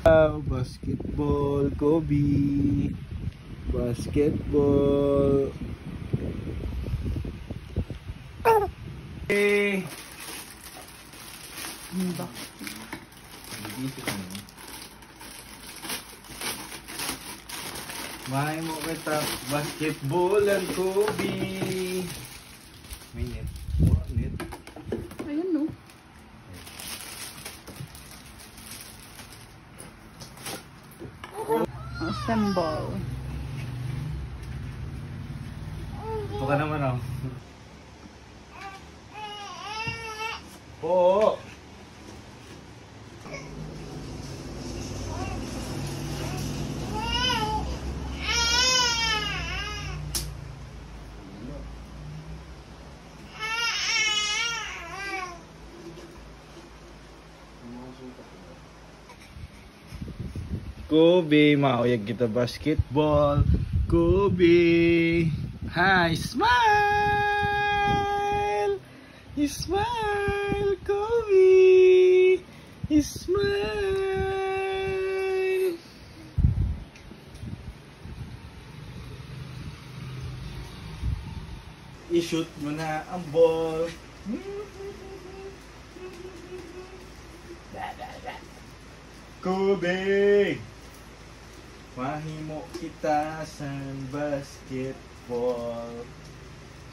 Basketball, Kobe. Basketball. Hey. May mo kita basketball ang Kobe. May net. Net. Ayun no. Assemble. Ito ka naman oh. Oo. Kobe, mauyag kita basketball. Kobe. Hi, smile. Smile, Kobe. Smile. I-shoot mo na ang ball. Kobe. Mahimo kita sa basketball.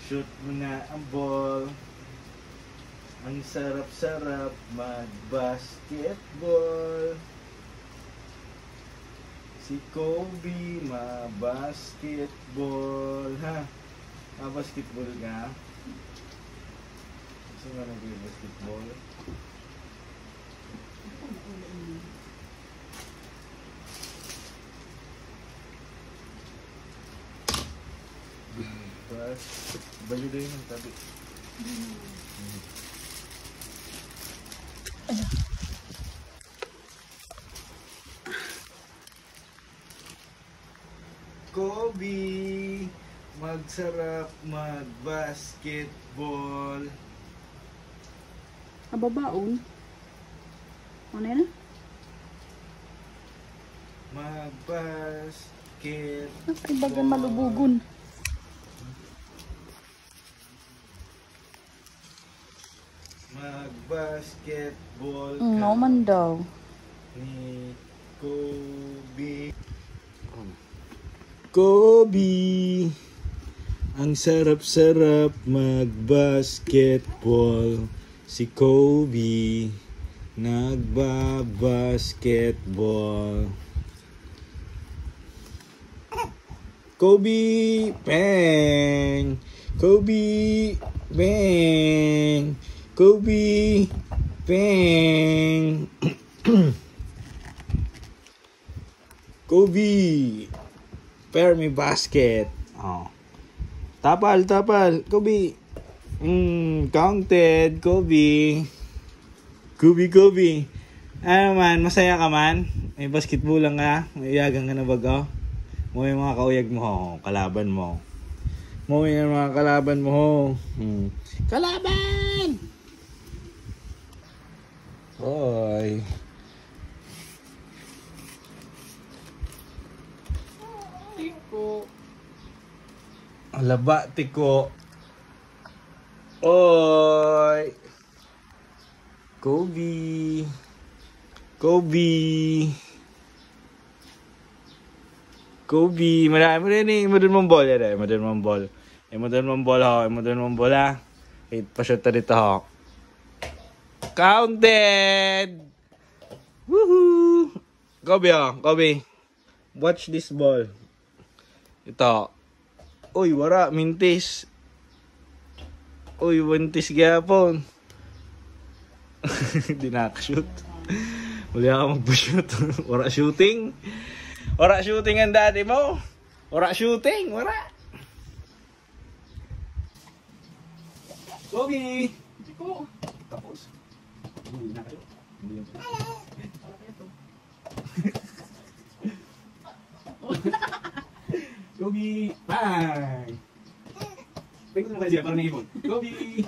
Shoot mo na ang ball. Ang sarap-sarap mag-basketball. Si Kobe ma-basketball. Ha? Ma-basketball ka? Gusto nga nag-basketball? Baju deh yang tadi. Kobe, magsarap mag-basketball. Ababaon. Ano yan? Mag-basketball. Ibagan malubugon. Mag-basketball ka. No man daw. Ni Kobe. Kobe, ang sarap-sarap mag-basketball. Si Kobe, nagba-basketball. Kobe, bang! Kobe, bang! Kobe, bang! Kobe, pair me basket. Oh. Tapal, tapal. Kobe. Counted. Kobe. Kobe. Ano man, masaya ka man? May basketball lang ka? May iyagang ka na baga? Mo yung mga kauyag mo, kalaban mo. Mo yung mga kalaban mo. Kalaban! Hoy. Tiko. Alaba, tiko. Oy. Kobe. Marami rin eh. Modern mong ball yan eh. Modern mong ball ha. Wait, pa-shoot na dito ha. Counted! Woohoo! Kobe. Watch this ball. Ito. Uy, wala. Mintis. Uy, mintis gyapon. Hindi nakashoot. Wala ka magpa-shoot. Wala shooting. Wala shooting ang daddy mo. Wala shooting. Wala. Kobe! Tiko. Tapos. Hindi nakashoot. Hindi yung Kobe! Bang! Tingnan mo kayo siya, parang naibon. Kobe!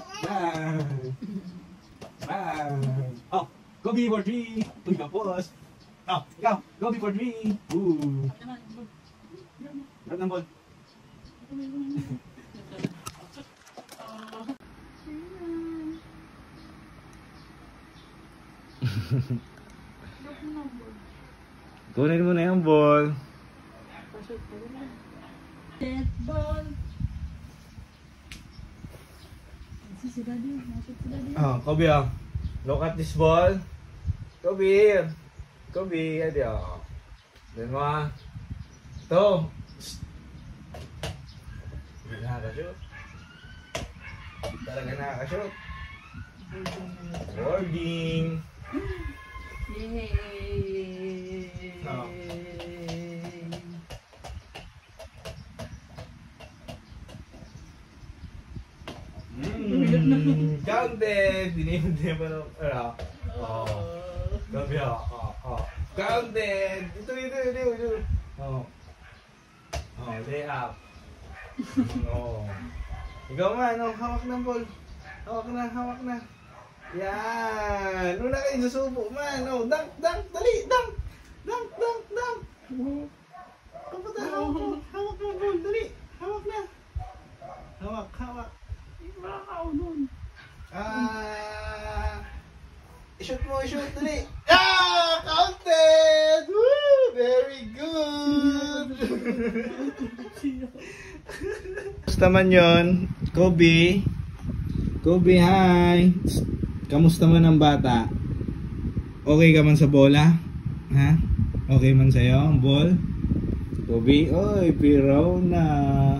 Bang! Oh! Kobe for 3! Uy, kapos! Oh, ikaw. Go before me. Ooh. Rat ng ball. Kunin mo na yung ball. Ball. Si Daddy, masuk si Daddy. Oh, Kobe, oh. Look at this ball. Kobe. Kobe, adi, oh. Then mo, ah. Ito. Hindi nakaka-shoot. Talaga nakaka-shoot. Boarding. Yay! Oh. Counted! Dinimdim pa ng, ano? Oh. Gabi, oh. Counted! Ito. Oh. Oh, lay up. Oh. Ikaw man, oh, hawak ng ball. Hawak na. Yan! Una kayo susubo man. Oh, dunk, dali, dunk! Dunk! Kapunta, hawak ng ball, dali. Hawak na. Hawak. I-shoot, dali. Counted! Woo! Very good! Kamusta man yun? Kobe, hi! Kamusta man ang bata? Okay ka man sa bola? Ha? Okay man sa'yo ang ball? Kobe, oy, piraw na!